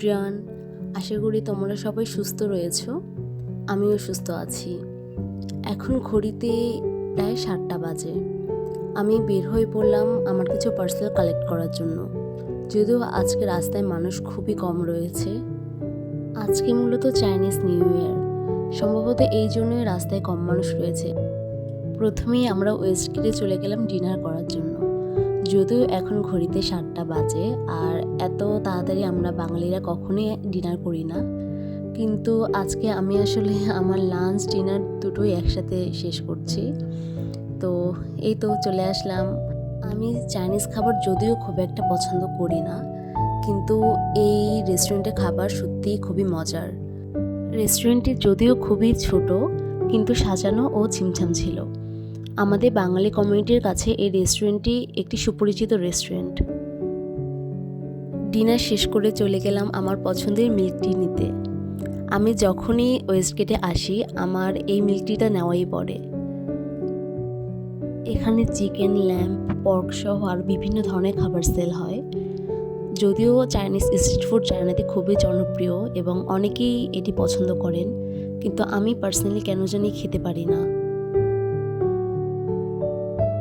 Everyone, আশা করি তোমরা সবাই সুস্থ রয়েছো। আমিও সুস্থ আছি। এখন ঘড়িতে প্রায় 7টা বাজে। আমি বের হয়ে পড়লাম আমার কিছু পার্সেল কালেক্ট করার জন্য। যদিও আজকে রাস্তায় মানুষ খুবই কম রয়েছে। আজকে মূলত চাইনিজ নিউ ইয়ার, সম্ভবত এই জন্যই রাস্তায় কম মানুষ রয়েছে। প্রথমেই আমরা ওয়েস্টগেটে চলে গেলাম ডিনার করার জন্য। যদিও এখন ঘড়িতে 7টা বাজে, আর এত তাড়াতাড়ি আমরা বাঙালিরা কখনোই ডিনার করি না, কিন্তু আজকে আমি আসলে আমার লাঞ্চ ডিনার দুটোই একসাথে শেষ করছি। তো এই তো চলে আসলাম। আমি চাইনিজ খাবার যদিও খুব একটা পছন্দ করি না, কিন্তু এই রেস্টুরেন্টের খাবার সত্যিই খুবই মজার। রেস্টুরেন্টটি যদিও খুবই ছোট, কিন্তু সাজানো ও ছিমছাম ছিল। আমাদের বাঙালি কমিউনিটির কাছে এই রেস্টুরেন্টটি একটি সুপরিচিত রেস্টুরেন্ট। ডিনার শেষ করে চলে গেলাম আমার পছন্দের মিল্ক টি নিতে। আমি যখনই ওয়েস্টগেটে আসি আমার এই মিল্ক টিটা নেওয়াই পড়ে। এখানে চিকেন, ল্যাম্প, পর্ক সহ আর বিভিন্ন ধরনের খাবার সেল হয়। যদিও চাইনিজ স্ট্রিট ফুড চায়নাতে খুবই জনপ্রিয় এবং অনেকেই এটি পছন্দ করেন, কিন্তু আমি পার্সোনালি কেন জানি খেতে পারি না।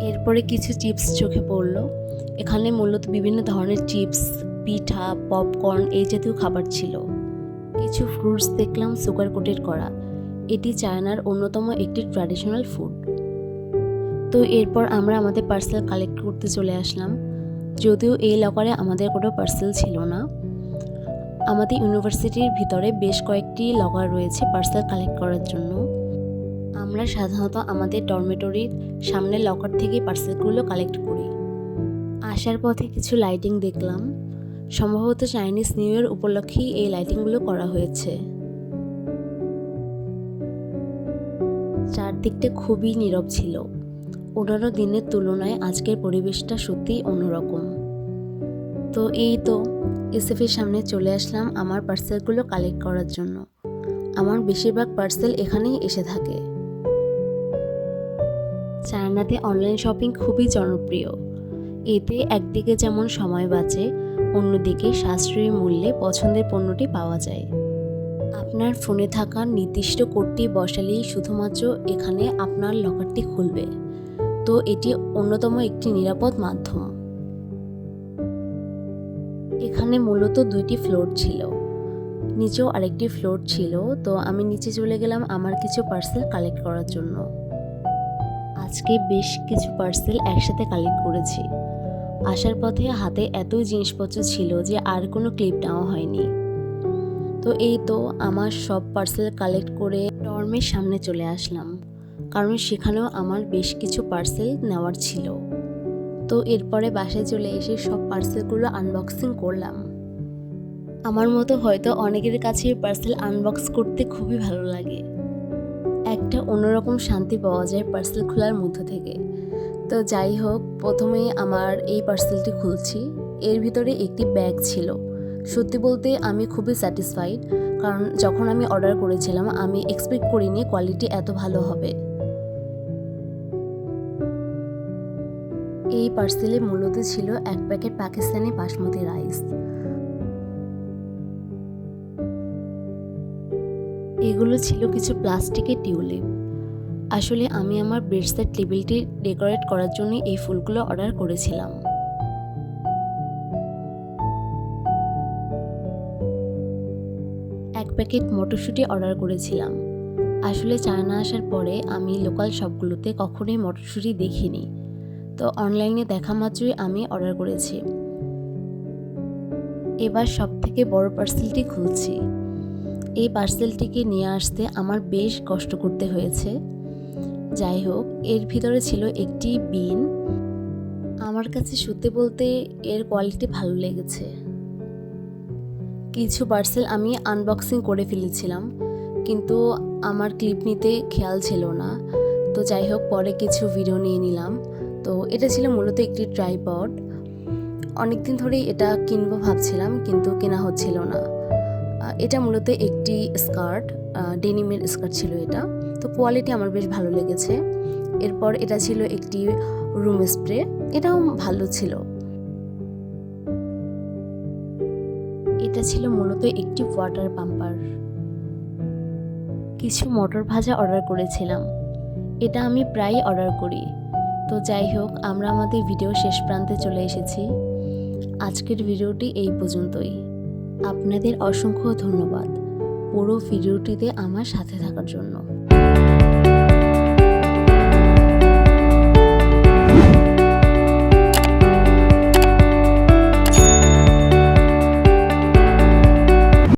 এরপরে কিছু চিপস চোখে পড়ল। এখানে মূলত বিভিন্ন ধরনের চিপস, পিঠা, পপকর্ন এই জাতীয় খাবার ছিল। কিছু ফ্রুটস দেখলাম সুগার কোটেড করা। এটি চায়নার অন্যতম একটি ট্র্যাডিশনাল ফুড। তো এরপর আমরা আমাদের পার্সেল কালেক্ট করতে চলে আসলাম। যদিও এই লকারে আমাদের কোনো পার্সেল ছিল না। আমাদের ইউনিভার্সিটির ভিতরে বেশ কয়েকটি লকার রয়েছে পার্সেল কালেক্ট করার জন্য। আমরা সাধারণত আমাদের ডরমেটরির সামনের লকার থেকে পার্সেলগুলো কালেক্ট করি। আসার পথে কিছু লাইটিং দেখলাম। সম্ভবত চাইনিজ নিউ ইয়ার উপলক্ষেই এই লাইটিংগুলো করা হয়েছে। চারদিকটা খুবই নীরব ছিল। অন্যান্য দিনের তুলনায় আজকের পরিবেশটা সত্যিই অন্যরকম। তো এই তো এসএফের সামনে চলে আসলাম আমার পার্সেলগুলো কালেক্ট করার জন্য। আমার বেশিরভাগ পার্সেল এখানেই এসে থাকে। চায়নাতে অনলাইন শপিং খুবই জনপ্রিয়। এতে একদিকে যেমন সময় বাঁচে, অন্যদিকে সাশ্রয়ী মূল্যে পছন্দের পণ্যটি পাওয়া যায়। আপনার ফোনে থাকা নির্দিষ্ট কোডটি বসালেই শুধুমাত্র এখানে আপনার লকারটি খুলবে। তো এটি অন্যতম একটি নিরাপদ মাধ্যম। এখানে মূলত 2টি ফ্লোর ছিল, নিচেও আরেকটি ফ্লোর ছিল। তো আমি নিচে চলে গেলাম আমার কিছু পার্সেল কালেক্ট করার জন্য। আজকে বেশ কিছু পার্সেল একসাথে কালেক্ট করেছি। আসার পথে হাতে এতই জিনিসপত্র ছিল যে আর কোনো ক্লিপ নেওয়া হয়নি। তো এই তো আমার সব পার্সেল কালেক্ট করে ডর্মের সামনে চলে আসলাম, কারণ সেখানেও আমার বেশ কিছু পার্সেল নেওয়ার ছিল। তো এরপরে বাসায় চলে এসে সব পার্সেলগুলো আনবক্সিং করলাম। আমার মতো হয়তো অনেকের কাছে পার্সেল আনবক্স করতে খুবই ভালো লাগে। একটা অন্যরকম শান্তি পাওয়া যায় পার্সেল খোলার মধ্য থেকে। তো যাই হোক, প্রথমেই আমার এই পার্সেলটি খুলছি। এর ভিতরে একটি ব্যাগ ছিল। সত্যি বলতে আমি খুবই স্যাটিসফাইড, কারণ যখন আমি অর্ডার করেছিলাম আমি এক্সপেক্ট করিনি কোয়ালিটি এত ভালো হবে। এই পার্সেলে মূলত ছিল 1 প্যাকেট পাকিস্তানি বাসমতি রাইস। এগুলো ছিল কিছু প্লাস্টিকের টিউলিপ। আসলে আমি আমার বেডসাইড টেবিলটি ডেকোরেট করার জন্য এই ফুলগুলো অর্ডার করেছিলাম। এক প্যাকেট মটরশুঁটি অর্ডার করেছিলাম। আসলে চায়না আসার পরে আমি লোকাল শপগুলোতে কখনোই মটরশুঁটি দেখিনি, তো অনলাইনে দেখা মাত্রই আমি অর্ডার করেছি। এবার সব থেকে বড় পার্সেলটি খুলছি। এই পার্সেলটিকে নিয়ে আসতে আমার বেশ কষ্ট করতে হয়েছে। যাই হোক, এর ভিতরে ছিল একটি বিন। আমার কাছে সত্যি বলতে এর কোয়ালিটি ভালো লেগেছে। কিছু পার্সেল আমি আনবক্সিং করে ফেলেছিলাম, কিন্তু আমার ক্লিপ নিতে খেয়াল ছিল না। তো যাই হোক, পরে কিছু ভিডিও নিয়ে নিলাম। তো এটা ছিল মূলত একটি ট্রাইপড। অনেকদিন ধরেই এটা কিনবো ভাবছিলাম, কিন্তু কেনা হচ্ছিল না। এটা মূলত একটি স্কার্ট, ডেনিমের স্কার্ট ছিল এটা। তো কোয়ালিটি আমার বেশ ভালো লেগেছে। এরপর এটা ছিল একটি রুম স্প্রে, এটাও ভালো ছিল। এটা ছিল মূলত একটি ওয়াটার পাম্পার। কিছু মটর ভাজা অর্ডার করেছিলাম। এটা আমি প্রায়ই অর্ডার করি। তো যাই হোক, আমরা আমাদের ভিডিও শেষ প্রান্তে চলে এসেছি। আজকের ভিডিওটি এই পর্যন্তই। আপনাদের অসংখ্য ধন্যবাদ পুরো ভিডিওটিতে আমার সাথে থাকার জন্য।